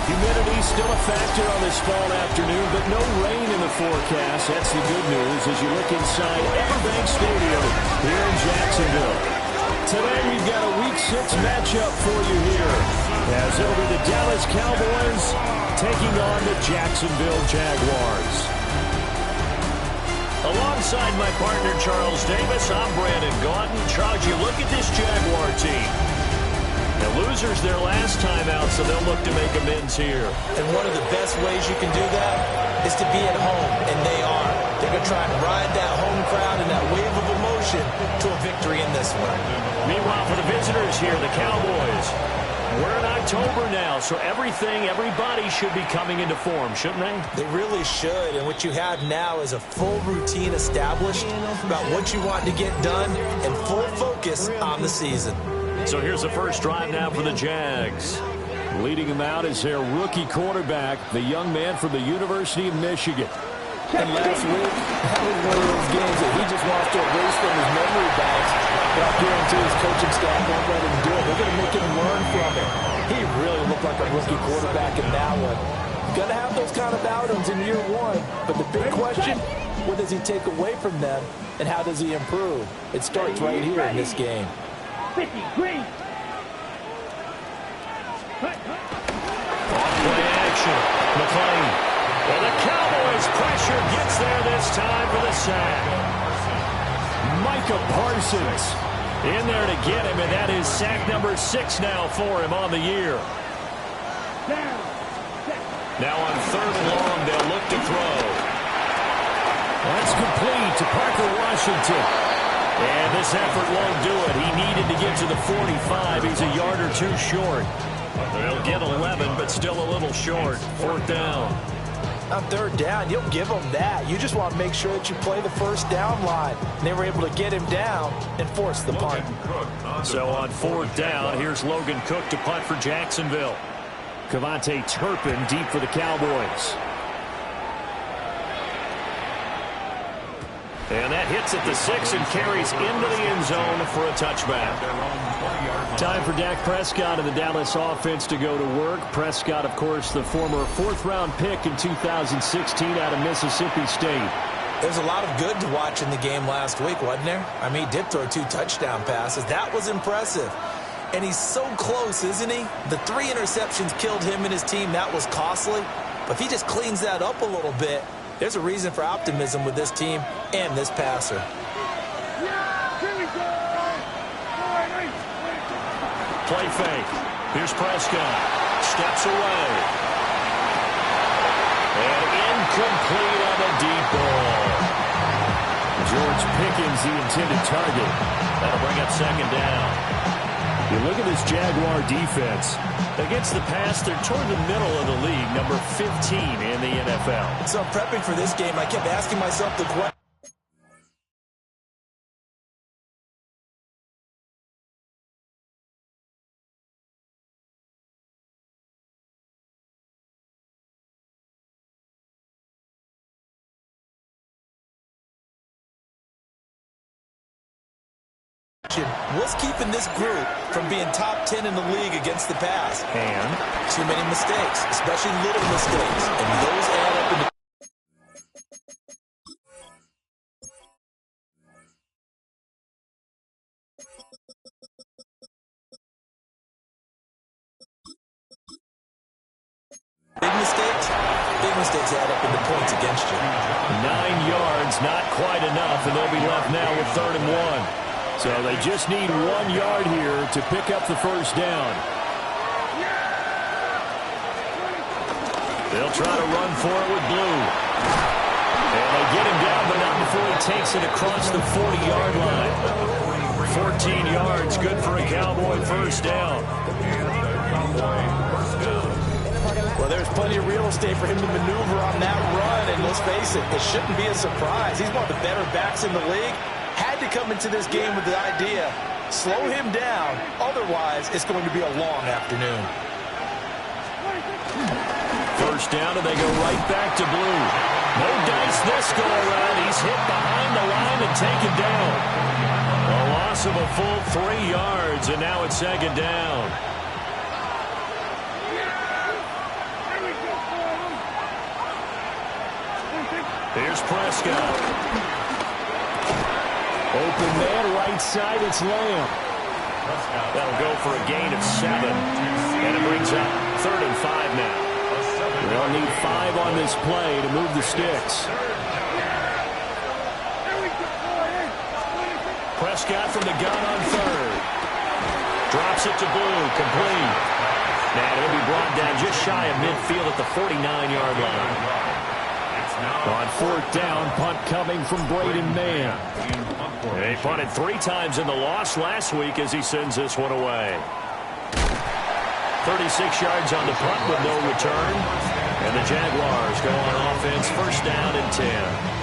Humidity still a factor on this fall afternoon, but no rain in the forecast. That's the good news as you look inside Everbank Stadium here in Jacksonville. Today we've got a Week 6 matchup for you here, as it'll be the Dallas Cowboys taking on the Jacksonville Jaguars. Alongside my partner Charles Davis, I'm Brandon Gaudin. Charles, you look at this Jaguar team. The losers their last time out, so they'll look to make amends here. And one of the best ways you can do that is to be at home, and they are. They're going to try and ride that home crowd and that wave of emotion to a victory in this one. Meanwhile, for the visitors here, the Cowboys. We're in October now, so everybody should be coming into form, shouldn't they? They really should, and what you have now is a full routine established about what you want to get done and full focus on the season. So here's the first drive now for the Jags. Leading them out is their rookie quarterback, the young man from the University of Michigan. And last week, that was one of those games that he just wants to erase from his memory banks. But I guarantee his coaching staff won't let him do it. They're going to make him learn from it. He really looked like a rookie quarterback in that one. Going to have those kind of outings in year one. But the big question, what does he take away from them, and how does he improve? It starts right here in this game. 50, green. Play action. McClain. Well, the Cowboys pressure gets there this time for the sack. Micah Parsons in there to get him, and that is sack number 6 now for him on the year. Now on 3rd and long, they'll look to throw. That's complete to Parker Washington. And this effort won't do it. He needed to get to the 45. He's a yard or two short. They'll get 11, but still a little short. 4th down. On 3rd down, you'll give them that. You just want to make sure that you play the first down line. And they were able to get him down and force the punt. So on 4th down, here's Logan Cook to punt for Jacksonville. Cavante Turpin deep for the Cowboys. And that hits at the 6 and carries into the end zone for a touchback. Time for Dak Prescott and the Dallas offense to go to work. Prescott, of course, the former 4th-round pick in 2016 out of Mississippi State. There's a lot of good to watch in the game last week, wasn't there? I mean, he did throw 2 touchdown passes. That was impressive. And he's so close, isn't he? The 3 interceptions killed him and his team. That was costly. But if he just cleans that up a little bit, there's a reason for optimism with this team and this passer. Play fake. Here's Prescott. Steps away. And incomplete on the deep ball. George Pickens, the intended target. That'll bring up 2nd down. You look at this Jaguar defense. Against the pass, they're toward the middle of the league, number 15 in the NFL. So prepping for this game, I kept asking myself the question. What's keeping this group from being top 10 in the league against the pass? And too many mistakes, especially little mistakes, and those add up into big mistakes add up into points against you. 9 yards, not quite enough, and they'll be left now with 3rd and 1. So they just need 1 yard here to pick up the first down. They'll try to run for it with Blue. And they get him down, but not before he takes it across the 40-yard line. 14 yards, good for a Cowboy first down. Well, there's plenty of real estate for him to maneuver on that run, and let's face it, it shouldn't be a surprise. He's one of the better backs in the league. Had to come into this game with the idea, slow him down, otherwise it's going to be a long afternoon. First down, and they go right back to Blue. No dice this go around. He's hit behind the line and taken down. A loss of a full 3 yards, and now it's 2nd down. Here's Prescott. Open man, right side, it's Lamb. That'll go for a gain of 7. And it brings up 3rd and 5 now. They'll need 5 on this play to move the sticks. Prescott from the gun on 3rd. Drops it to Blue, complete. And he'll be brought down just shy of midfield at the 49-yard line. On 4th down, punt coming from Braden Mann. He punted 3 times in the loss last week as he sends this one away. 36 yards on the punt with no return. And the Jaguars go on offense, 1st down and 10.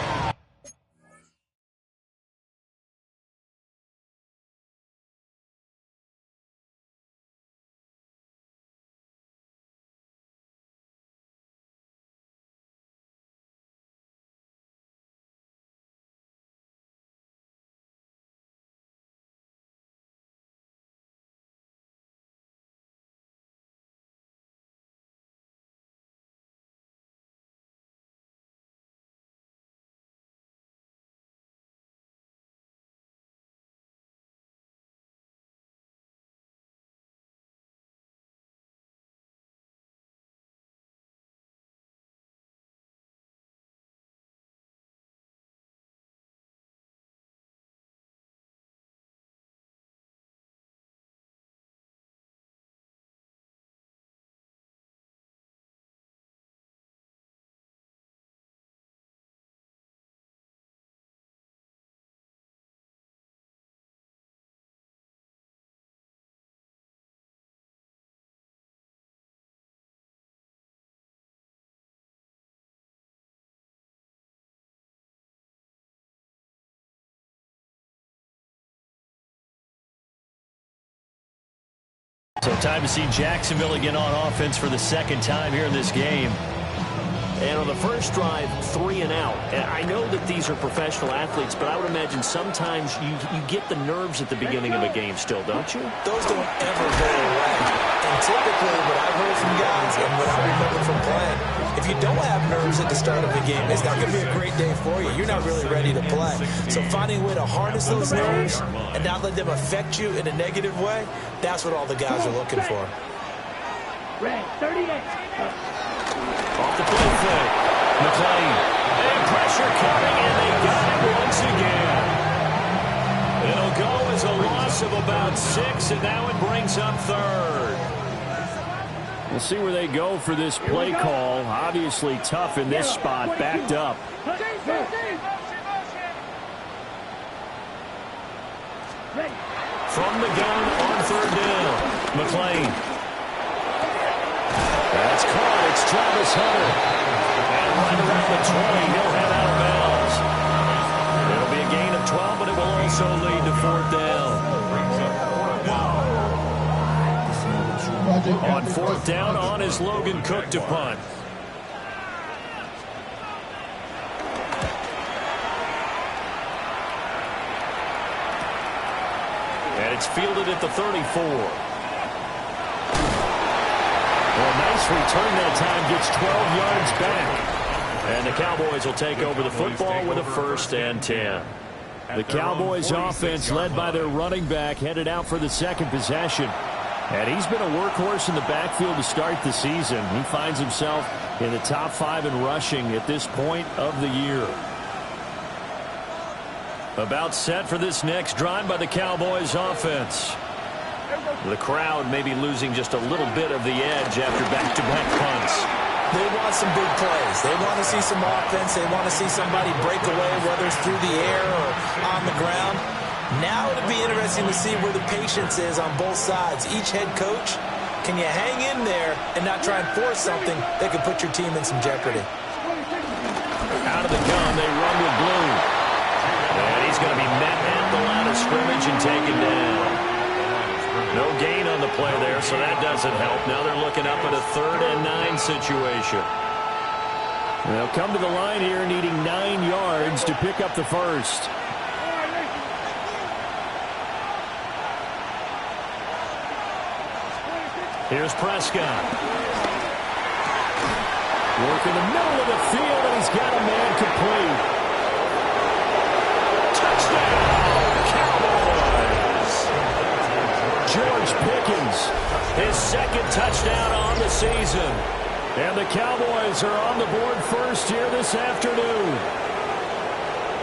So time to see Jacksonville again on offense for the 2nd time here in this game. And on the first drive, 3 and out. And I know that these are professional athletes, but I would imagine sometimes you get the nerves at the beginning of a game still, don't you? Those don't ever go away. And typically what I've heard from guys and what I remember from playing, if you don't have nerves at the start of the game, it's not going to be a great day for you. You're not really ready to play. So finding a way to harness those nerves and not let them affect you in a negative way, that's what all the guys are looking for. Red 38. Off the play fake. McClain. And pressure coming, and they got it once again. It'll go as a loss of about 6, and now it brings up 3rd. We'll see where they go for this play call. Obviously tough in this spot, backed up. From the gun on 3rd down. McClain. That's caught. It's Travis Hunter. And right around the 20, he'll head out of bounds. It'll be a gain of 12, but it will also lead to 4th down. On 4th down, on is Logan Cook to punt. And it's fielded at the 34. Well, nice return that time. Gets 12 yards back. And the Cowboys will take over the football with a 1st and 10. The Cowboys offense led by their running back headed out for the 2nd possession. And he's been a workhorse in the backfield to start the season. He finds himself in the top 5 in rushing at this point of the year. About set for this next drive by the Cowboys offense. The crowd may be losing just a little bit of the edge after back-to-back punts. They want some big plays. They want to see some offense. They want to see somebody break away, whether it's through the air or on the ground. Now it'll be interesting to see where the patience is on both sides. Each head coach, can you hang in there and not try and force something that could put your team in some jeopardy? Out of the gun, they run with Blue. And he's going to be met at the line of scrimmage and taken down. No gain on the play there, so that doesn't help. Now they're looking up at a 3rd and 9 situation. They'll come to the line here needing 9 yards to pick up the 1st. Here's Prescott. Working the middle of the field, and he's got a man complete. Touchdown, Cowboys! George Pickens, his second touchdown on the season. And the Cowboys are on the board first here this afternoon.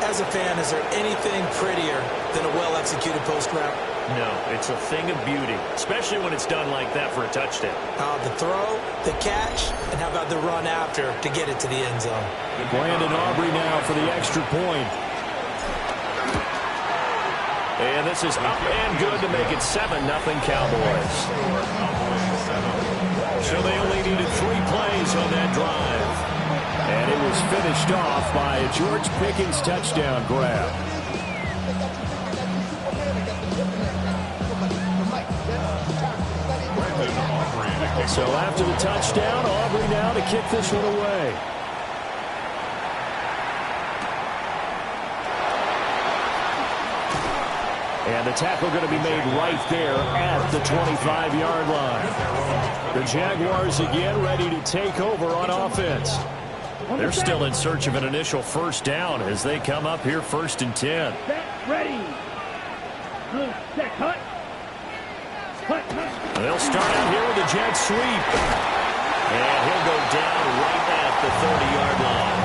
As a fan, is there anything prettier than a well-executed post route? No, it's a thing of beauty, especially when it's done like that for a touchdown. The throw, the catch, and how about the run after to get it to the end zone? Brandon Aubrey now for the extra point. And this is up and good to make it 7-0 Cowboys. So they only needed 3 plays on that drive. And it was finished off by a George Pickens touchdown grab. So after the touchdown, Aubrey now to kick this one away. And the tackle going to be made right there at the 25-yard line. The Jaguars again ready to take over on offense. They're still in search of an initial first down as they come up here 1st and 10. Set, ready. Set, cut. They'll start out here with a jet sweep. And he'll go down right at the 30-yard line.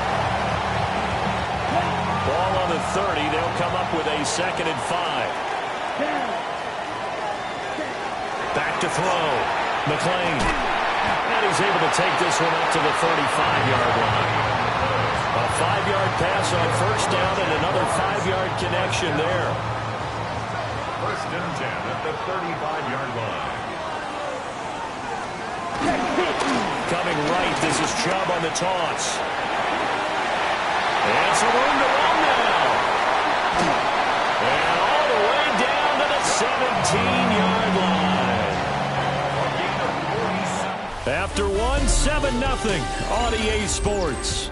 Ball on the 30. They'll come up with a 2nd and 5. Back to throw. McLean. And he's able to take this one up to the 35-yard line. A 5-yard pass on first down and another 5-yard connection there. 1st and 10 at the 35-yard line. Coming right, this is Chubb on the toss. And some room to run now. And all the way down to the 17-yard line. After one, 7-0 on EA Sports.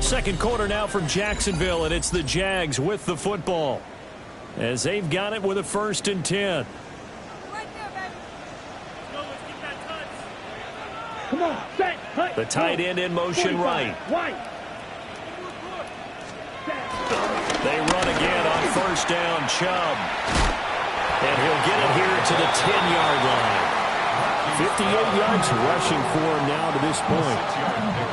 Second quarter now from Jacksonville, and it's the Jags with the football as they've got it with a 1st and 10. Right there, baby. Go, let's get that touch. Come on, set, cut. The tight end in motion right. White. They run again on first down, Chubb. And he'll get it here to the 10-yard line. 58 yards rushing for him now to this point.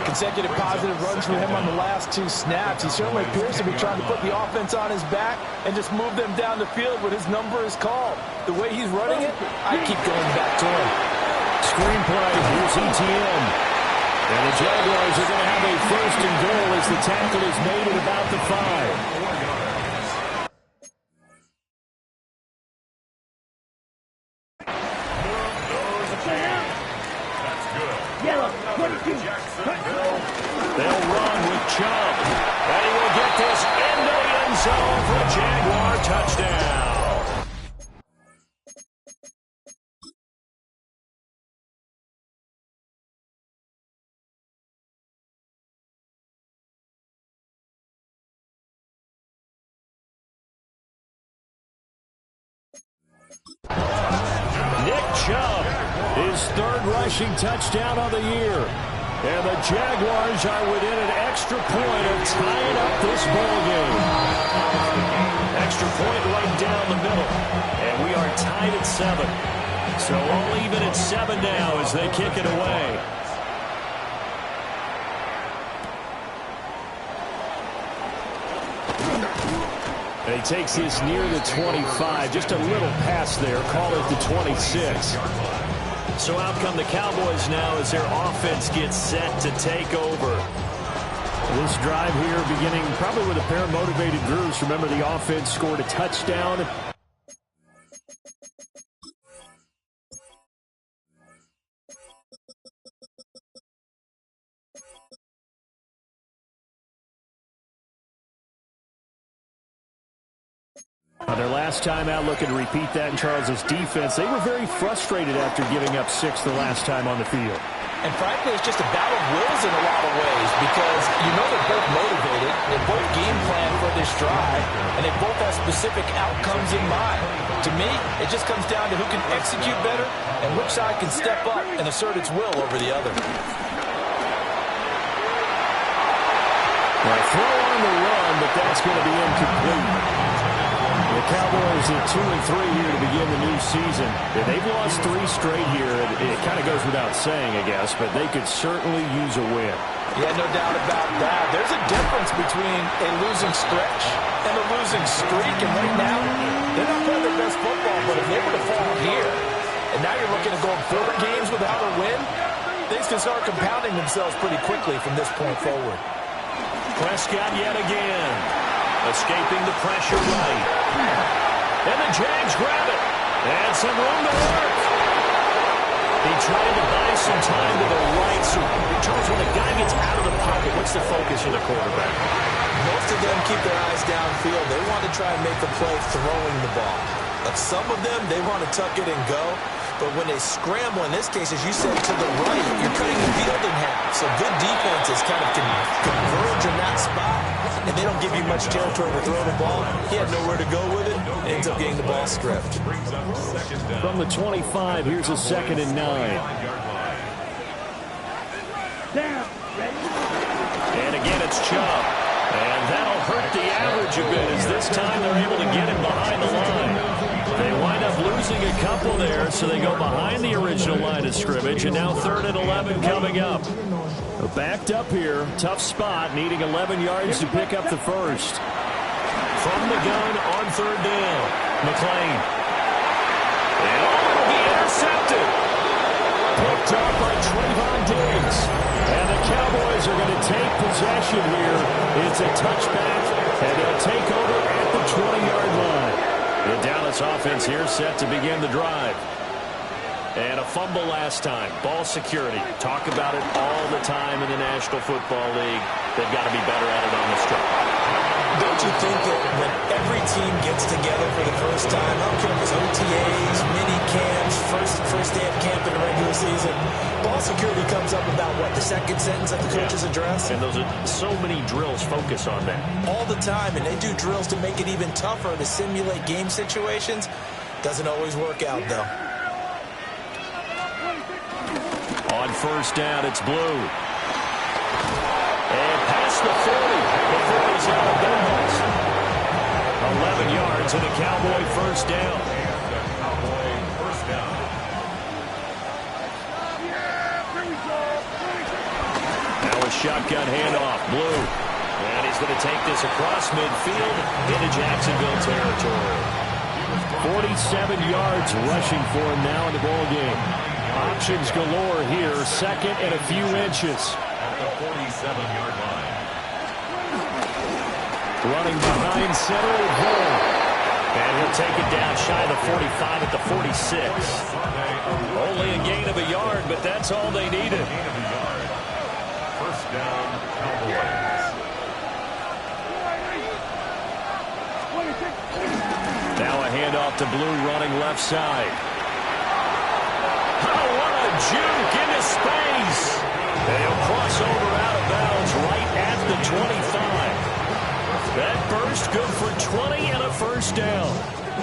Consecutive positive runs for him on the last 2 snaps. He certainly appears to be trying to put the offense on his back and just move them down the field when his number is called. The way he's running it, I keep going back to him. Screenplay, here's ETN. And the Jaguars are going to have a 1st and goal as the tackle is made at about the 5. They'll run with Chubb. And he will get this into the end zone for a Jaguar touchdown. Nick Chubb, his 3rd rushing touchdown of the year. And the Jaguars are within an extra point of tying up this ball game. Extra point right down the middle. And we are tied at 7. So all even at 7 now as they kick it away. And he takes this near the 25. Just a little pass there. Call it the 26. So out come the Cowboys now as their offense gets set to take over. This drive here beginning probably with a pair of motivated groups. Remember, the offense scored a touchdown. Their last time out, looking to repeat that in Charles's defense. They were very frustrated after giving up 6 the last time on the field. And frankly, it's just a battle of wills in a lot of ways because you know they're both motivated, they both game plan for this drive, and they both have specific outcomes in mind. To me, it just comes down to who can execute better and which side can step up and assert its will over the other. Now, throw on the run, but that's going to be incomplete. The Cowboys at 2-3 here to begin the new season. Yeah, they've lost 3 straight here. It kind of goes without saying, I guess, but they could certainly use a win. Yeah, no doubt about that. There's a difference between a losing stretch and a losing streak, and right now, they're not playing their best football, but if they were to fall here, and now you're looking at going 4 games without a win, things can start compounding themselves pretty quickly from this point forward. Prescott yet again, escaping the pressure right. And the Jags grab it. And some room to work. He tried to buy some time to the right. So, Charles, when a guy gets out of the pocket, what's the focus of the quarterback? Most of them keep their eyes downfield. They want to try and make a play throwing the ball. But some of them, they want to tuck it and go. But when they scramble, in this case, as you said, to the right, you're cutting the field in half. So good defenses kind of can converge in that spot, and they don't give you much territory to throw the ball. He had nowhere to go with it, and ends up getting the ball stripped. From the 25, here's a 2nd and 9. And again, it's Chubb. And that'll hurt the average a bit as this time they're able to get him behind the line. They wind up losing a couple there, so they go behind the original line of scrimmage, and now 3rd and 11 coming up. Backed up here, tough spot, needing 11 yards to pick up the first. From the gun on 3rd down, McLean. And it'll be intercepted. Picked up by Trayvon Diggs. And the Cowboys are going to take possession here. It's a touchback, and they'll take over at the 20-yard line. The Dallas offense here set to begin the drive. And a fumble last time. Ball security. Talk about it all the time in the National Football League. They've got to be better at it on this drive. Don't you think that when every team gets together for the first time, I don't care if it's OTAs, mini camps, first day of camp in the regular season, ball security comes up about, what, the second sentence of the coach's address? And those are so many drills focus on that. All the time, and they do drills to make it even tougher to simulate game situations. Doesn't always work out, though. On 1st down, it's Blue. And past the 40 before he's out of bounds. 11 yards and a Cowboy 1st down. Now a shotgun handoff, Blue. And he's going to take this across midfield into Jacksonville territory. 47 yards rushing for him now in the ball game. Options galore here, 2nd and a few inches. At the 47-yard line. Running behind center with Vaughn. And he'll take it down shy of the 45 at the 46. Only a gain of a yard, but that's all they needed. Gain of a yard. 1st down, Cowboys. Now a handoff to Blue running left side. Oh, what a juke into space. They'll cross over out of bounds right at the 25. That burst good for 20 and a 1st down.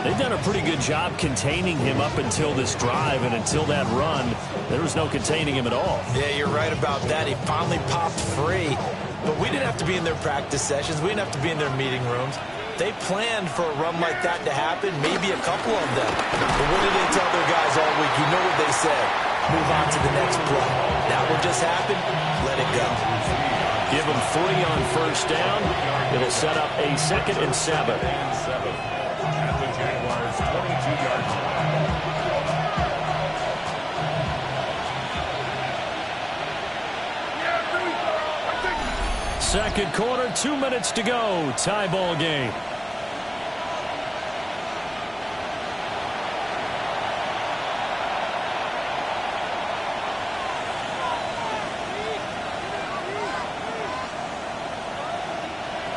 They've done a pretty good job containing him up until this drive, and until that run, there was no containing him at all. Yeah, you're right about that. He finally popped free. But we didn't have to be in their practice sessions. We didn't have to be in their meeting rooms. They planned for a run like that to happen, maybe a couple of them. But what did they tell their guys all week? You know what they said. Move on to the next play. That what just happened? Let it go. Give them 3 on 1st down. It'll set up a 2nd and 7. At the Jaguars' 22-yard line. Second quarter, 2 minutes to go. Tie ball game.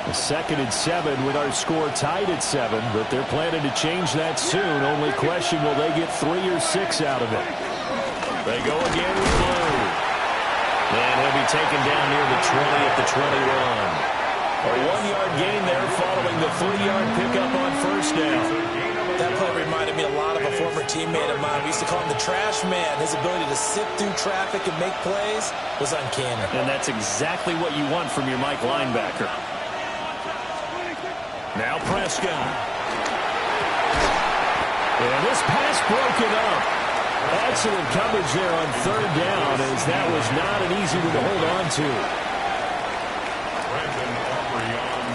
A 2nd and 7 with our score tied at 7, but they're planning to change that soon. Only question, will they get 3 or 6 out of it? They go again with Blue. And he'll be taken down near the 20 at the 21. A 1-yard gain there following the 3-yard pickup on first down. That play reminded me a lot of a former teammate of mine. We used to call him the trash man. His ability to sift through traffic and make plays was uncanny. And that's exactly what you want from your Mike linebacker. Now Prescott. And this pass broken up. Excellent coverage there on third down, as that was not an easy one to hold on to.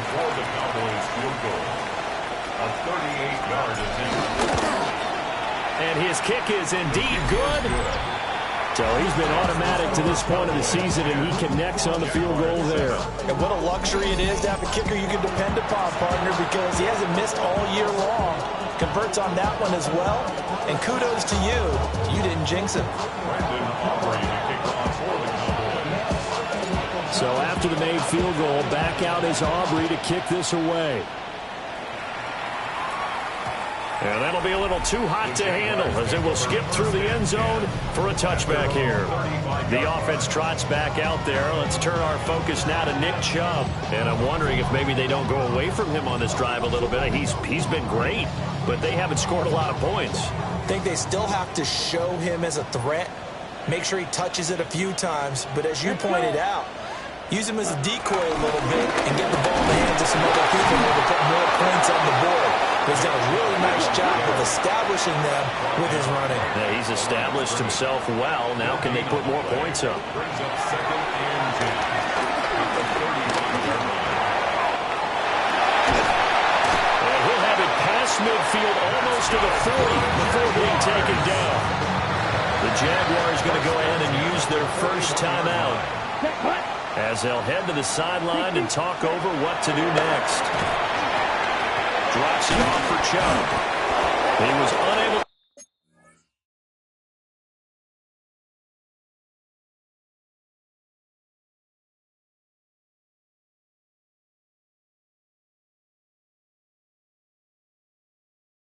For the Cowboys field goal. A 38-yard attempt. And his kick is indeed good. So he's been automatic to this point of the season, and he connects on the field goal there. And what a luxury it is to have a kicker you can depend upon, partner, because he hasn't missed all year long. Converts on that one as well. And kudos to you. You didn't jinx him. So after the made field goal, back out is Aubrey to kick this away. And that'll be a little too hot to handle as it will skip through the end zone for a touchback here. The offense trots back out there. Let's turn our focus now to Nick Chubb. And I'm wondering if maybe they don't go away from him on this drive a little bit. He's been great, but they haven't scored a lot of points. I think they still have to show him as a threat. Make sure he touches it a few times. But as you pointed out, use him as a decoy a little bit and get the ball in the hands of some other people in order to put more points on the board. He's done a really nice job of establishing them with his running. Yeah, he's established himself well. Now can they put more points up? Brings up second and 10 at the 35-yard line. And he'll have it past midfield almost to the 40 before being taken down. The Jaguars going to go ahead and use their first timeout, as they'll head to the sideline and talk over what to do next. Drops it off for Chubb. He was unable.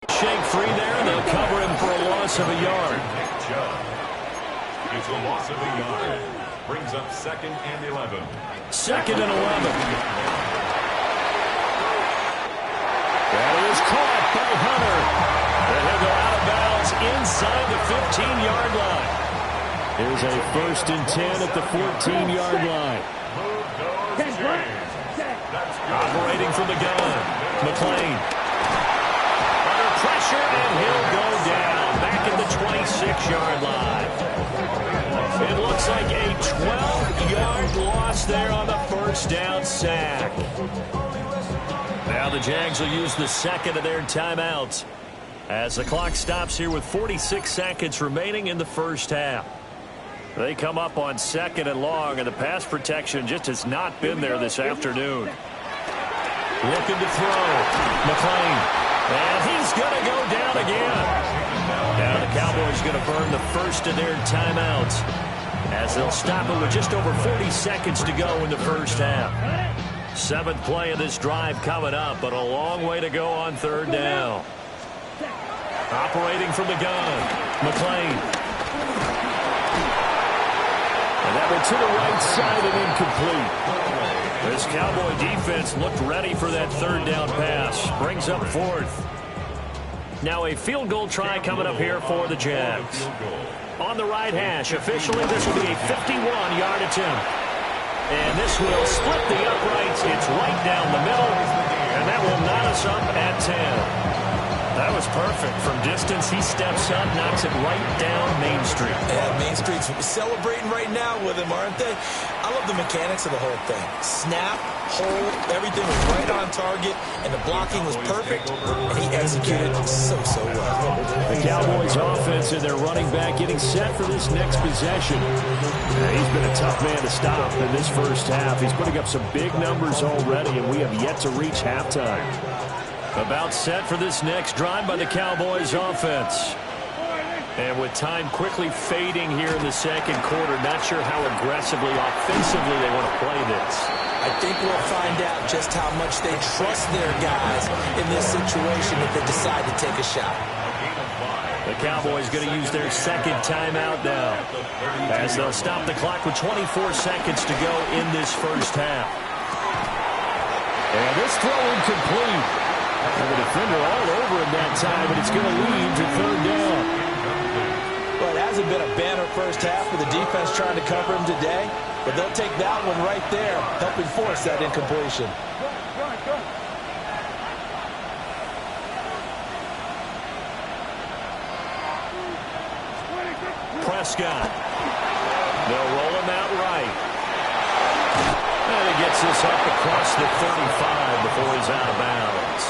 Shake free there, and they'll cover him for a loss of a yard. It's a loss of a yard. Brings up second and 11. Second and 11. That is caught by Hunter. And he'll go out of bounds inside the 15-yard line. Here's a 1st and 10 at the 14-yard line. Operating from the gun. McClain. Under pressure, and he'll go down back at the 26-yard line. It looks like a 12-yard loss there on the first down sack. Now the Jags will use the second of their timeouts as the clock stops here with 46 seconds remaining in the first half. They come up on 2nd and long, and the pass protection just has not been there this afternoon. Looking to throw. McClain. And he's going to go down again. Now the Cowboys going to burn the first of their timeouts as they'll stop it with just over 40 seconds to go in the first half. 7th play of this drive coming up, but a long way to go on 3rd down. Operating from the gun, McClain. And that one to the right side and incomplete. This Cowboy defense looked ready for that 3rd down pass. Brings up 4th. Now a field goal try coming up here for the Jags. On the right hash, officially this will be a 51-yard attempt. And this will split the uprights. It's right down the middle. And that will knot us up at 10. That was perfect. From distance, he steps up, knocks it right down Main Street. Yeah, Main Street's celebrating right now with him, aren't they? I love the mechanics of the whole thing. Snap, hold, everything was right on target, and the blocking was perfect, and he executed so well. The Cowboys offense and their running back getting set for this next possession. He's been a tough man to stop in this first half. He's putting up some big numbers already, and we have yet to reach halftime. About set for this next drive by the Cowboys offense. And with time quickly fading here in the second quarter, not sure how aggressively, offensively they want to play this. I think we'll find out just how much they trust their guys in this situation if they decide to take a shot. The Cowboys going to use their second timeout now, as they'll stop the clock with 24 seconds to go in this first half. And this throw incomplete. And the defender all over him that time, but it's going to lead to third down. Well, it hasn't been a banner first half for the defense trying to cover him today, but they'll take that one right there, helping force that incompletion. Prescott. They'll roll him out right. And he gets this up across the 35 before he's out of bounds.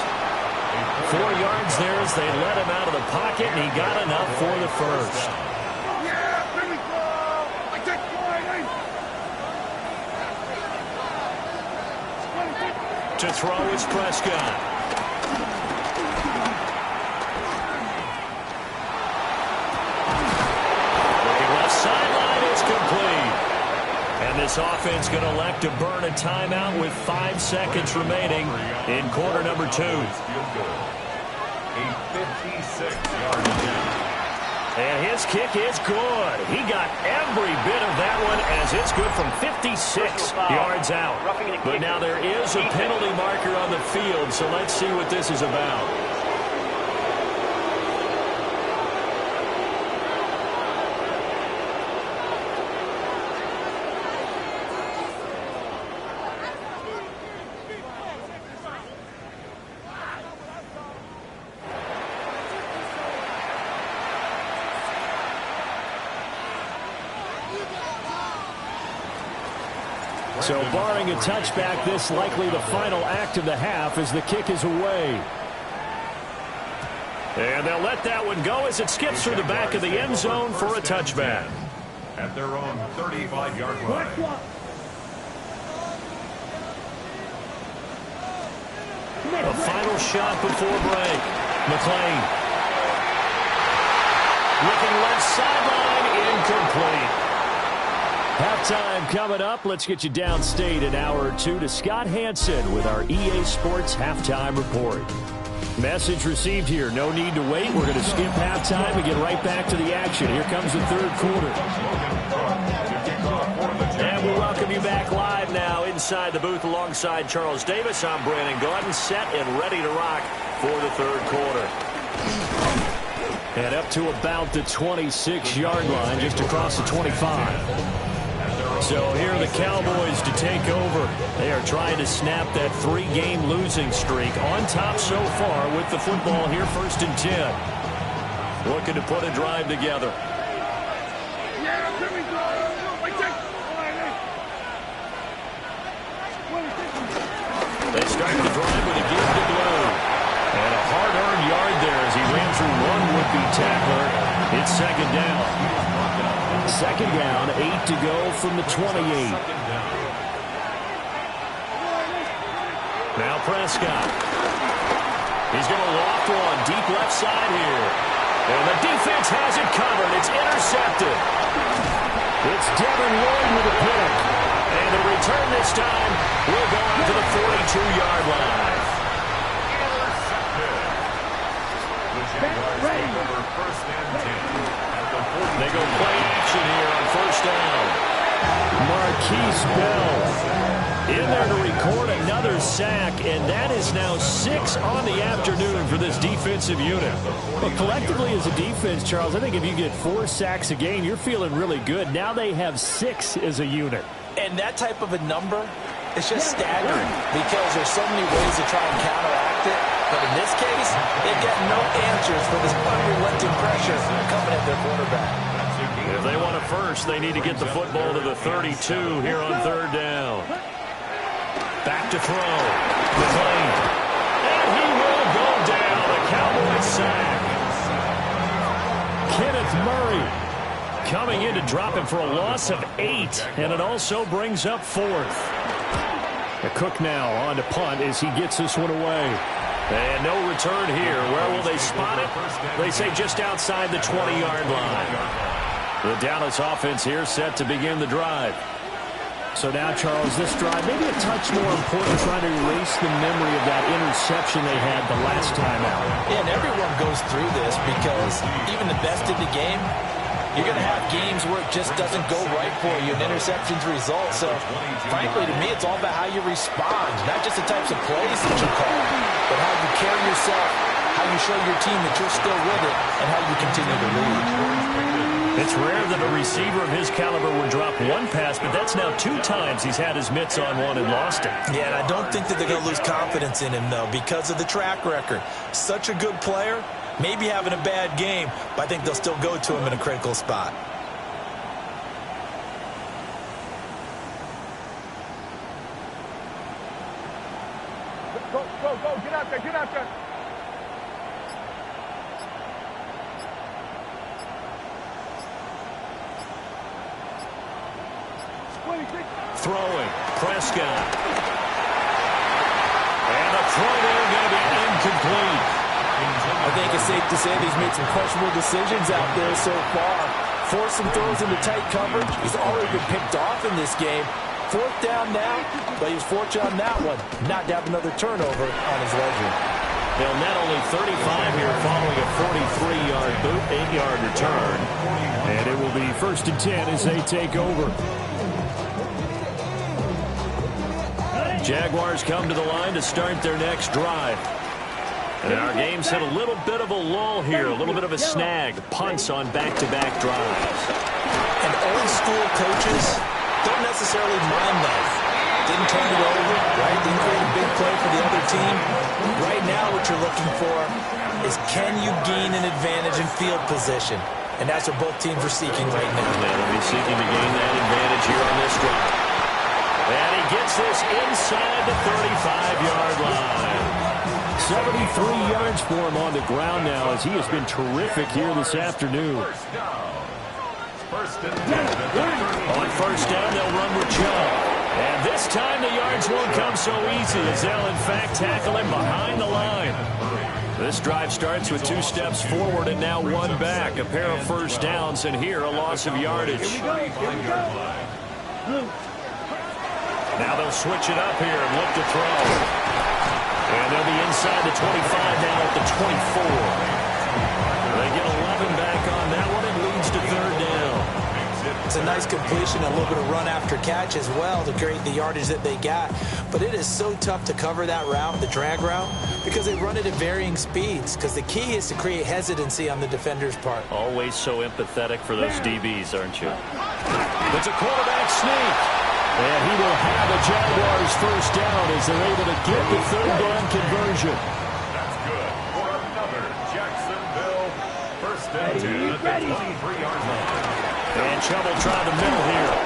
4 yards there as they let him out of the pocket, and he got enough for the first. To throw is Prescott. Looking left sideline, it's complete. And this offense going to elect to burn a timeout with 5 seconds remaining in quarter number 2. A 56-yard attempt. And his kick is good. He got every bit of that one as it's good from 56 yards out. But now there is a penalty marker on the field, so let's see what this is about. So barring a touchback, this likely the final act of the half as the kick is away. And they'll let that one go as it skips through the back of the end zone for a touchback. At their own 35-yard line. A final shot before break. McLean. Looking left sideline, incomplete. Halftime coming up. Let's get you downstate an hour or two to Scott Hansen with our EA Sports Halftime Report. Message received here. No need to wait. We're going to skip halftime and get right back to the action. Here comes the third quarter. And we welcome you back live now inside the booth alongside Charles Davis. I'm Brandon Gordon, set and ready to rock for the third quarter. And up to about the 26-yard line, just across the 25. So here are the Cowboys to take over. They are trying to snap that 3-game losing streak on top so far with the football here, 1st and 10. Looking to put a drive together. They start the drive with a give to Blue. And a hard-earned yard there as he ran through one would-be tackler. It's second down. Second down, 8 to go from the 28. Now Prescott. He's going to loft one deep left side here. And the defense has it covered. It's intercepted. It's Devin Lloyd with a pick. And the return this time will go out to the 42-yard line. They go play action here on first down. Marquise Bell in there to record another sack, and that is now 6 on the afternoon for this defensive unit. But collectively as a defense, Charles, I think if you get 4 sacks a game, you're feeling really good. Now they have 6 as a unit. And that type of a number is just staggering because there's so many ways to try and counteract it. But in this case, they've got no answers for this unrelenting pressure coming at their quarterback. If they want a first, they need to get the football to the 32 here on third down. Back to throw. McLean. And he will go down. The Cowboys sack. Kenneth Murray coming in to drop him for a loss of 8. And it also brings up 4th. The Cook now on to punt as he gets this one away. And no return here. Where will they spot it? They say just outside the 20-yard line. The Dallas offense here set to begin the drive. So now, Charles, this drive maybe a touch more important, trying to erase the memory of that interception they had the last time out. Yeah, and everyone goes through this because even the best in the game, you're going to have games where it just doesn't go right for you, and interceptions result. So, frankly, to me, it's all about how you respond, not just the types of plays that you call, but how you carry yourself, how you show your team that you're still with it, and how you continue to lead. It's rare that a receiver of his caliber would drop one pass, but that's now 2 times he's had his mitts on one and lost it. Yeah, and I don't think that they're going to lose confidence in him, though, because of the track record. Such a good player, maybe having a bad game, but I think they'll still go to him in a critical spot. Go, get out there. Throwing, Prescott. And the throw there going to be incomplete. I think it's safe to say that he's made some questionable decisions out there so far. Forced some throws into tight coverage. He's already been picked off in this game. 4th down now, but he was fortunate on that one. Not to have another turnover on his ledger. They'll net only 35 here following a 43-yard boot, 8-yard return. And it will be 1st and 10 as they take over. Jaguars come to the line to start their next drive. And our game's hit a little bit of a lull here, a little bit of a snag. Punts on back-to-back drives. And old-school coaches don't necessarily mind that. Didn't turn it over, right? Didn't create a big play for the other team. Right now what you're looking for is can you gain an advantage in field position? And that's what both teams are seeking right now. They'll be seeking to gain that advantage here on this drive. And he gets this inside the 35-yard line. 73 yards for him on the ground now as he has been terrific here this afternoon. On 1st down, they'll run with Joe. And this time the yards won't come so easy as they'll, in fact, tackle him behind the line. This drive starts with 2 steps forward and now 1 back. A pair of 1st downs, and here a loss of yardage. Now they'll switch it up here and look to throw. And they'll be inside the 25 now at the 24. They get 11 back on that one. It leads to 3rd down. It's a nice completion, a little bit of run after catch as well to create the yardage that they got. But it is so tough to cover that route, the drag route, because they run it at varying speeds. Because the key is to create hesitancy on the defender's part. Always so empathetic for those DBs, aren't you? It's a quarterback sneak. And he will have a Jaguars 1st down as they're able to get the 3rd down conversion. That's good for another Jacksonville 1st and 10 at the 23-yard line. And Chubb try the middle here.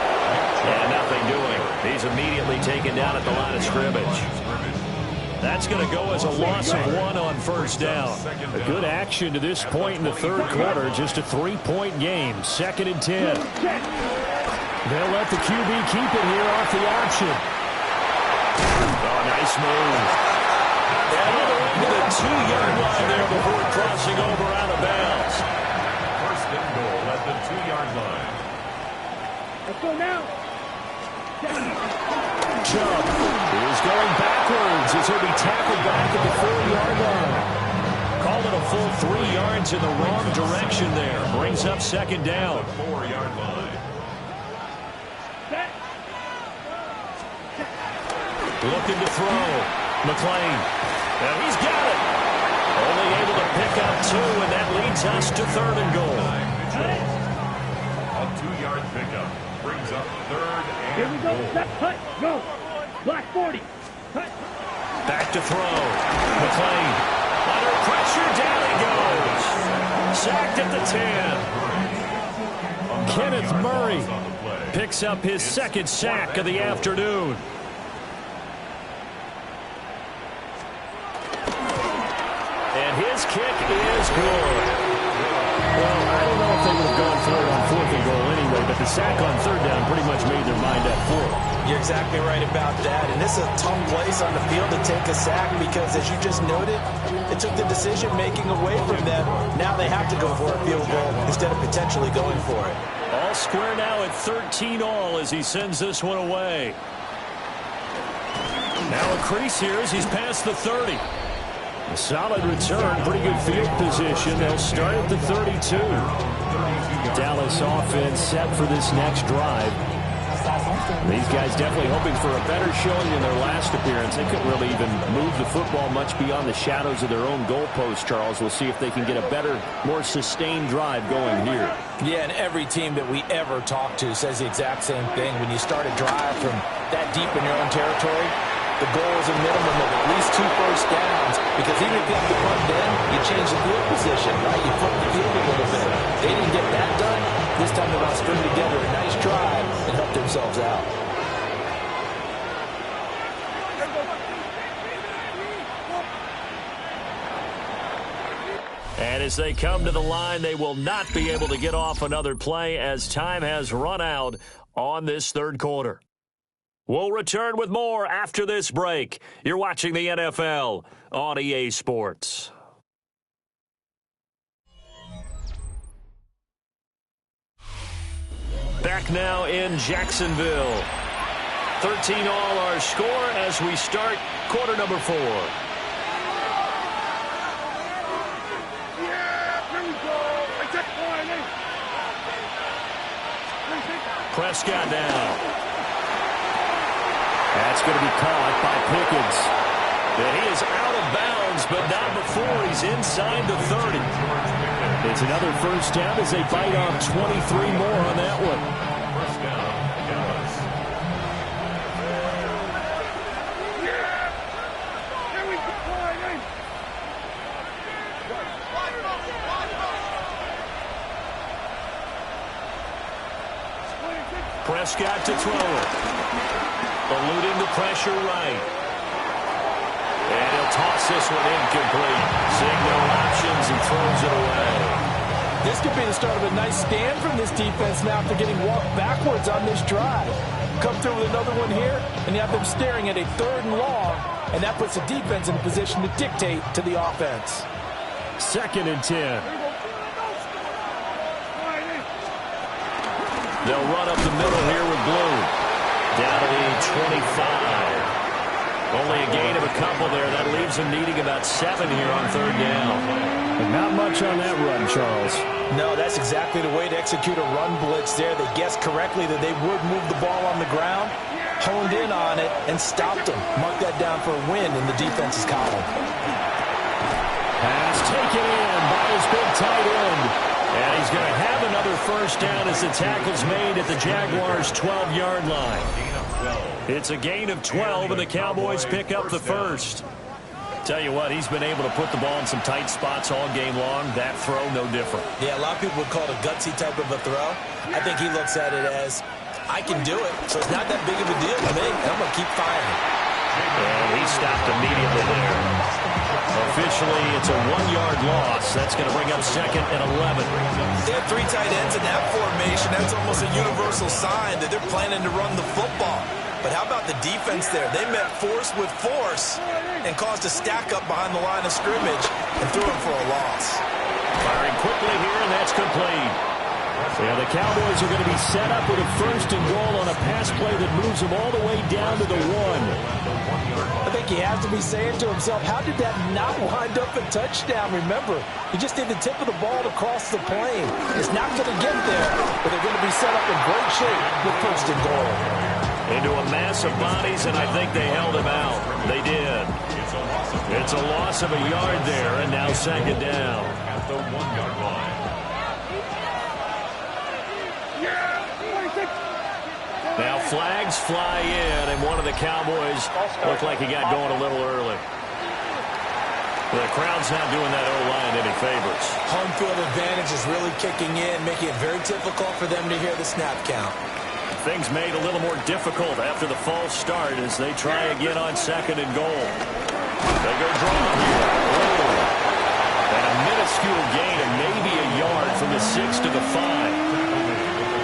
And nothing doing. He's immediately taken down at the line of scrimmage. That's going to go as a loss of 1 on 1st down. A good action to this point in the 3rd quarter. Just a 3-point game. 2nd and 10. They'll let the QB keep it here off the option. Oh, nice move. And all the way to the 2-yard line there before crossing over out of bounds. 1st and goal at the 2-yard line. Let's go now. Chubb is going backwards as he'll be tackled back at the 4-yard line. Called it a full 3 yards in the wrong direction there. Brings up 2nd down. 4-yard line. Looking to throw. McLean. Now he's got it. Only able to pick up 2, and that leads us to 3rd and goal. A 2-yard pickup brings up 3rd and Here we go. goal. Set, cut, go. Black 40. Cut. Back to throw. McLean. Under pressure, down he goes. Sacked at the 10. Kenneth Murray picks up his 2nd sack of the afternoon. And his kick is good. Well, I don't know if they would have gone for it on 4th and goal anyway, but the sack on 3rd down pretty much made their mind up for it. You're exactly right about that, and this is a tough place on the field to take a sack because, as you just noted, it took the decision-making away from them. Now they have to go for a field goal instead of potentially going for it. All square now at 13 all as he sends this one away. Now a crease here as he's past the 30. A solid return, pretty good field position. They'll start at the 32. Dallas offense set for this next drive. These guys definitely hoping for a better showing in their last appearance. They couldn't really even move the football much beyond the shadows of their own goalpost, Charles. We'll see if they can get a better, more sustained drive going here. Yeah, and every team that we ever talk to says the exact same thing. When you start a drive from that deep in your own territory, the goal is a minimum of at least 2 first downs, because even if you have to punt in, you change the field position, right? You flip the field a little bit. They didn't get that done. This time they're going to string together a nice drive and help themselves out. And as they come to the line, they will not be able to get off another play as time has run out on this 3rd quarter. We'll return with more after this break. You're watching the NFL on EA Sports. Back now in Jacksonville. 13 all our score as we start quarter number 4. Prescott now. That's going to be caught by Pickens. And he is out of bounds, but not before he's inside the 30. It's another first down as they bite off 23 more on that one. First down, Dallas. Prescott to throw it. Eluding the pressure right. And he'll toss this one incomplete. Seeing no options and throws it away. This could be the start of a nice stand from this defense now after getting walked backwards on this drive. Come through with another one here, and you have them staring at a 3rd and long, and that puts the defense in a position to dictate to the offense. 2nd and 10. They'll run up the middle here with Bloom. Down to the 25. Only a gain of a couple there. That leaves them needing about 7 here on 3rd down. And not much on that run, Charles. No, that's exactly the way to execute a run blitz there. They guessed correctly that they would move the ball on the ground, honed in on it, and stopped them. Mark that down for a win in the defense's column. Pass taken in by his big tight end. And he's going to have another first down as the tackle's made at the Jaguars' 12-yard line. It's a gain of 12, and the Cowboys pick up the first. Tell you what, he's been able to put the ball in some tight spots all game long. That throw, no different. Yeah, a lot of people would call it a gutsy type of a throw. I think he looks at it as, I can do it, so it's not that big of a deal to me. I'm going to keep firing. And he stopped immediately there. Officially, it's a 1-yard loss. That's going to bring up 2nd and 11. They have 3 tight ends in that formation. That's almost a universal sign that they're planning to run the football. But how about the defense there? They met force with force and caused a stack up behind the line of scrimmage and threw it for a loss. Firing quickly here, and that's complete. Yeah, the Cowboys are going to be set up with a 1st and goal on a pass play that moves them all the way down to the 1. I think he has to be saying to himself, how did that not wind up a touchdown? Remember, he just did the tip of the ball to cross the plane. It's not going to get there, but they're going to be set up in great shape with 1st and goal. Into a mass of bodies, and I think they held him out. They did. It's a loss of a yard there, and now 2nd down. At the 1-yard line. Now flags fly in, and one of the Cowboys looked like he got going a little early. The crowd's not doing that O-line any favors. Home field advantage is really kicking in, making it very difficult for them to hear the snap count. Things made a little more difficult after the false start as they try again on 2nd and goal. They go draw here. And a minuscule gain of maybe a yard from the 6 to the 5.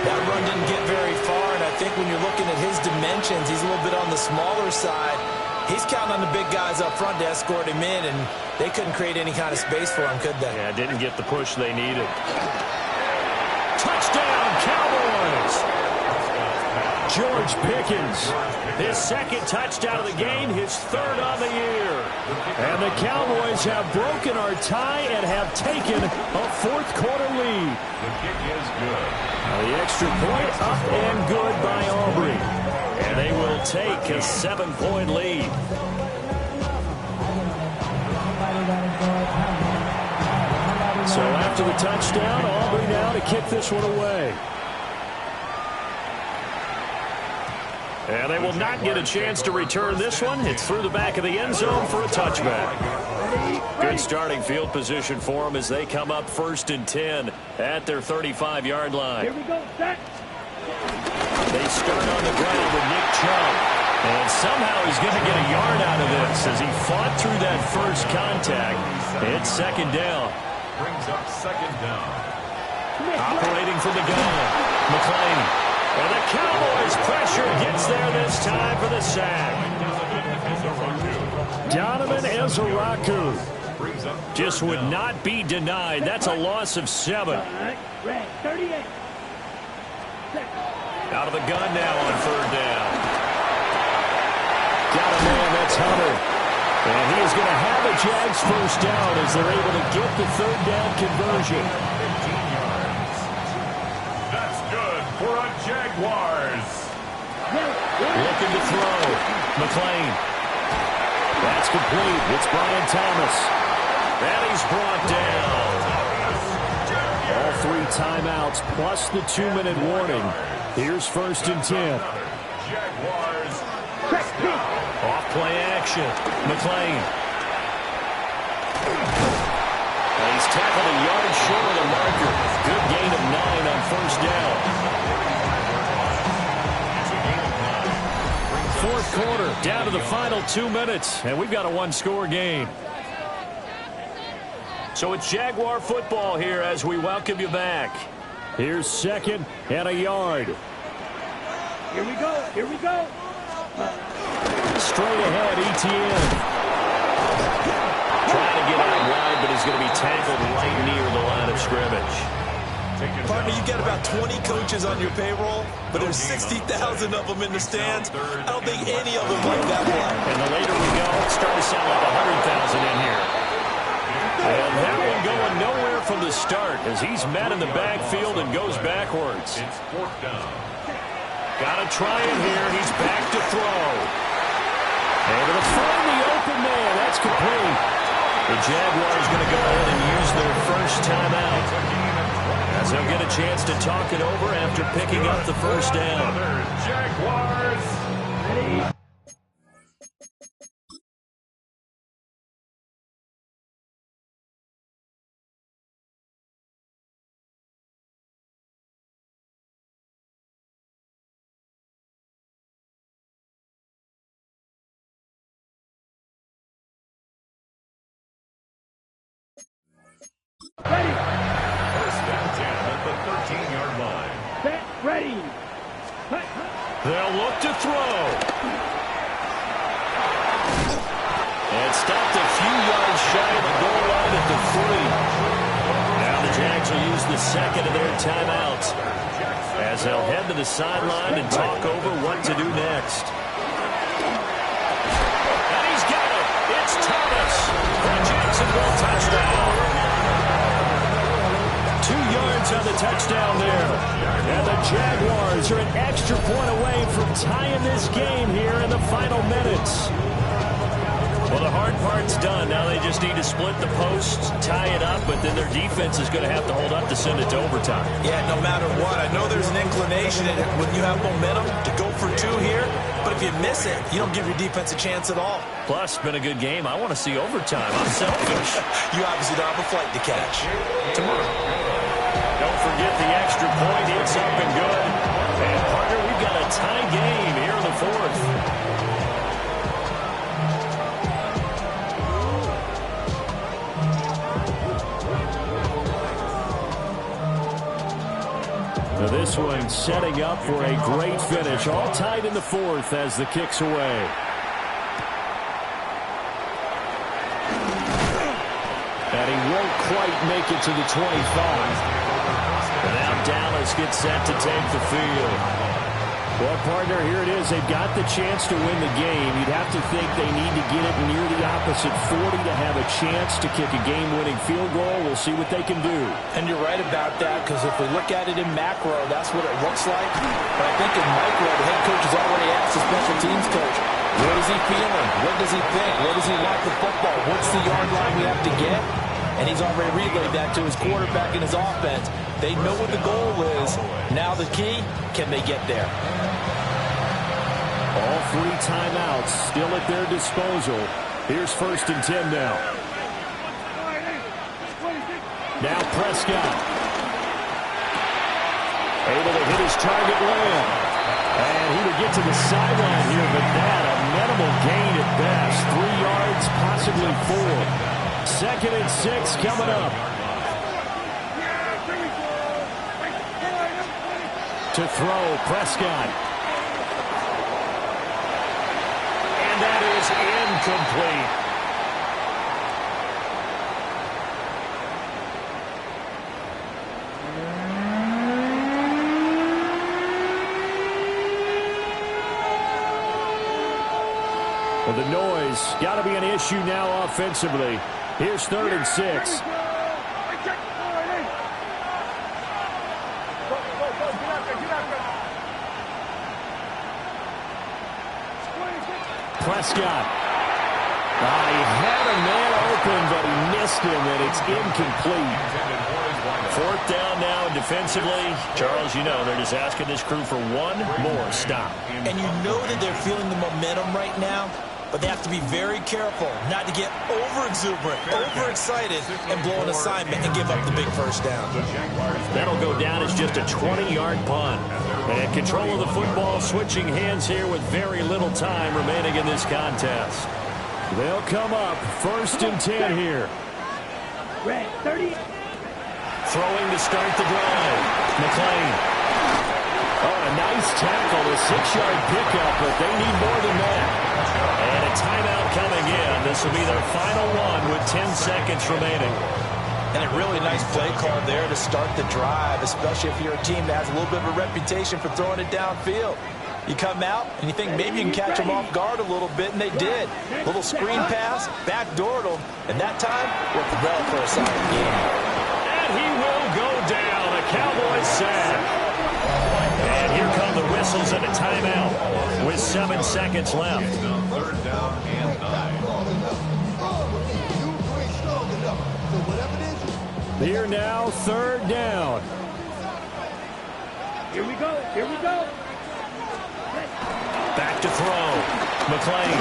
That run didn't get very far, and I think when you're looking at his dimensions, he's a little bit on the smaller side. He's counting on the big guys up front to escort him in, and they couldn't create any kind of space for him, could they? Yeah, didn't get the push they needed. Touchdown, Cowboys! George Pickens, his second touchdown of the game, his third on the year. And the Cowboys have broken our tie and have taken a fourth-quarter lead. The kick is good. The extra point up and good by Aubrey. And they will take a 7-point lead. So after the touchdown, Aubrey now to kick this one away. And they will not get a chance to return this one. It's through the back of the end zone for a touchback. Good starting field position for them as they come up 1st and 10 at their 35-yard line. Here we go, set. They start on the ground with Nick Chubb. And somehow he's going to get a yard out of this as he fought through that first contact. It's 2nd down. Brings up 2nd down. Operating from the gun, McClain. And the Cowboys pressure gets there this time for the sack. Donovan Ezeraku just would not be denied. That's a loss of 7. Red, 38. Out of the gun now on 3rd down. Got a man, that's Hunter. And he is going to have a Jags first down as they're able to get the 3rd down conversion. 15 yards. That's good for a Jaguars. Looking to throw. McClain. That's complete. It's Brian Thomas. And he's brought down. All 3 timeouts plus the 2-minute warning. Here's 1st and 10. Jaguars. Off play action. McClain. And he's tackled a yard short of the marker. Good gain of 9 on 1st down. 4th quarter, down to the final 2 minutes, and we've got a 1-score game. So it's Jaguar football here as we welcome you back. Here's 2nd and a yard. Here we go, here we go. Straight ahead, ETN. Trying to get out wide, but he's going to be tackled right near the line of scrimmage. Partner, you've got about 20 coaches on your payroll, but there's 60,000 of them in the stands. I don't think any of them like that one. And the later we go, it's starting to sound like 100,000 in here. And that one going nowhere from the start as he's met in the backfield and goes backwards. It's 4th down. Got to try it here. He's back to throw. Able to find the open man. That's complete. The Jaguars going to go ahead and use their first timeout, as they'll get a chance to talk it over after picking up the first down. Jaguars. Ready. 1st and 10 at the 13-yard line. Set, ready. They'll look to throw. And stopped a few yards shy of the goal line at the 3. Now the Jags will use the 2nd of their timeouts as they'll head to the sideline and talk over what to do next. And he's got it. It's Thomas for a Jacksonville touchdown. 2 yards on the touchdown there. And the Jaguars are an extra point away from tying this game here in the final minutes. Well, the hard part's done. Now they just need to split the posts, tie it up, but then their defense is going to have to hold up to send it to overtime. Yeah, no matter what. I know there's an inclination when you have momentum to go for 2 here, but if you miss it, you don't give your defense a chance at all. Plus, it's been a good game. I want to see overtime. I'm selfish. You obviously don't have a flight to catch. Tomorrow. Don't forget the extra point. It's up and good. And, partner, we've got a tie game here in the 4th. So this one setting up for a great finish. All tied in the fourth as the kick's away. And he won't quite make it to the 25. And now Dallas gets set to take the field. Well, partner, here it is. They've got the chance to win the game. You'd have to think they need to get it near the opposite 40 to have a chance to kick a game-winning field goal. We'll see what they can do. And you're right about that, because if we look at it in macro, that's what it looks like. But I think in micro, the head coach has already asked the special teams coach, what is he feeling? What does he think? What does he want the football? What's the yard line we have to get? And he's already relayed that to his quarterback and his offense. They know what the goal is. Now the key, can they get there? All 3 timeouts still at their disposal. Here's 1st and 10 now. Now Prescott. Able to hit his target land. And he would get to the sideline here, but that a minimal gain at best. 3 yards, possibly 4. 2nd and 6 coming up. To throw, Prescott. And that is incomplete. Well, the noise got to be an issue now offensively. Here's 3rd and 6. Prescott. He had a man open, but he missed him, and it's incomplete. 4th down now, and defensively, Charles, you know, they're just asking this crew for one more stop. And you know that they're feeling the momentum right now, but they have to be very careful not to get over-exuberant, over-excited, and blow an assignment and give up the big 1st down. That'll go down as just a 20-yard punt. And control of the football switching hands here with very little time remaining in this contest. They'll come up 1st and 10 here. Red, 30. Throwing to start the drive. McClain. Oh, a nice tackle, a 6-yard pickup, but they need more than that. And a timeout coming in. This will be their final one with 10 seconds remaining. And a really nice play call there to start the drive, especially if you're a team that has a little bit of a reputation for throwing it downfield. You come out and you think maybe you can catch them off guard a little bit, and they did. Little screen pass, backdoored them, and that time worked well for a solid game. And he will go down, a Cowboys sack. And here come the whistles and a timeout with 7 seconds left. 3rd down and 9. Here now, 3rd down. Here we go. Here we go. Back to throw. McClain.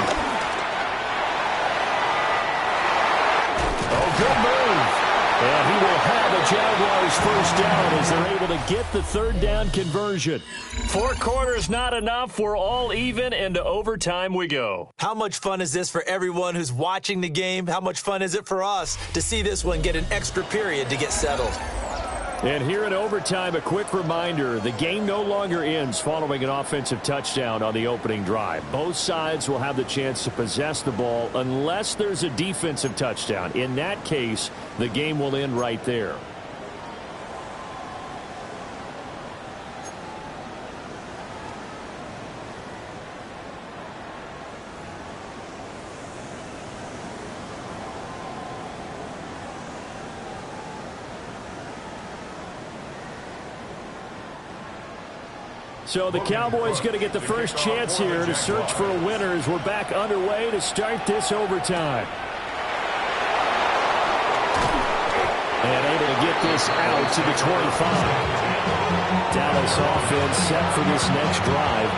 Oh, good move. And he will have the Jaguars 1st down as they're able to get the 3rd down conversion. 4 quarters not enough. We're all even, and to overtime we go. How much fun is this for everyone who's watching the game? How much fun is it for us to see this one get an extra period to get settled? And here in overtime, a quick reminder, the game no longer ends following an offensive touchdown on the opening drive. Both sides will have the chance to possess the ball unless there's a defensive touchdown. In that case, the game will end right there. So the Cowboys going to get the first chance here to search for a winner as we're back underway to start this overtime. And able to get this out to the 25. Dallas offense set for this next drive.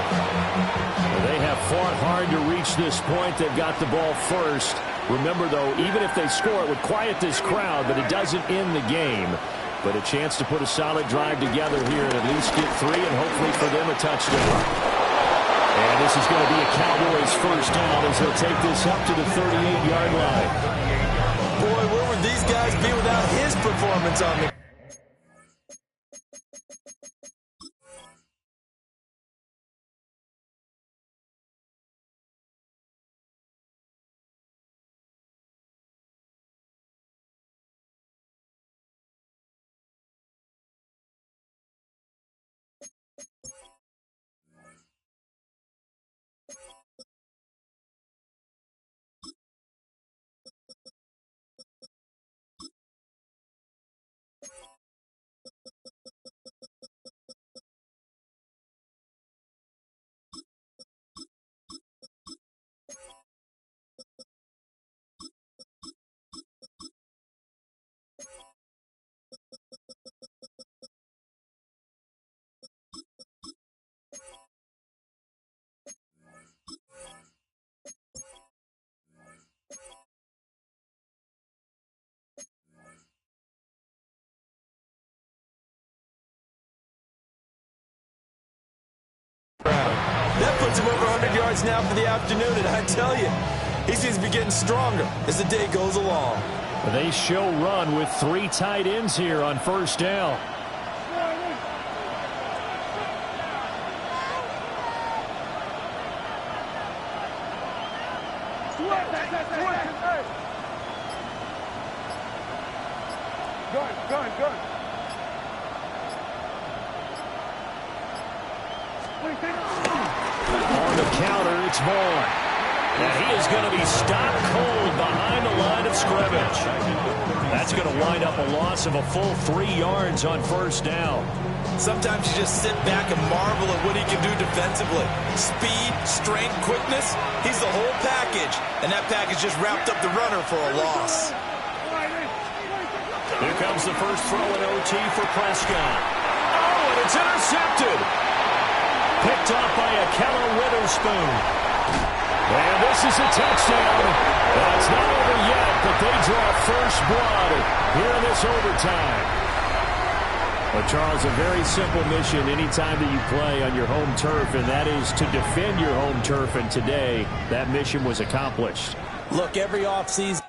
They have fought hard to reach this point. They've got the ball first. Remember, though, even if they score, it would quiet this crowd, but it doesn't end the game. But a chance to put a solid drive together here and at least get 3 and hopefully for them a touchdown. And this is going to be a Cowboys 1st down as they'll take this up to the 38-yard line. Boy, where would these guys be without his performance on the... puts him over 100 yards now for the afternoon, and I tell you, he seems to be getting stronger as the day goes along. They show run with 3 tight ends here on first down. Good. On the counter, it's Vaughn. And he is going to be stopped cold behind the line of scrimmage. That's going to wind up a loss of a full 3 yards on first down. Sometimes you just sit back and marvel at what he can do defensively. Speed, strength, quickness, he's the whole package. And that package just wrapped up the runner for a loss. Here comes the first throw in OT for Prescott. Oh, and it's intercepted. Picked off by Akello Witherspoon. And this is a touchdown. And it's not over yet, but they draw first blood here in this overtime. Well, Charles, a very simple mission anytime that you play on your home turf, and that is to defend your home turf. And today, that mission was accomplished. Look, every offseason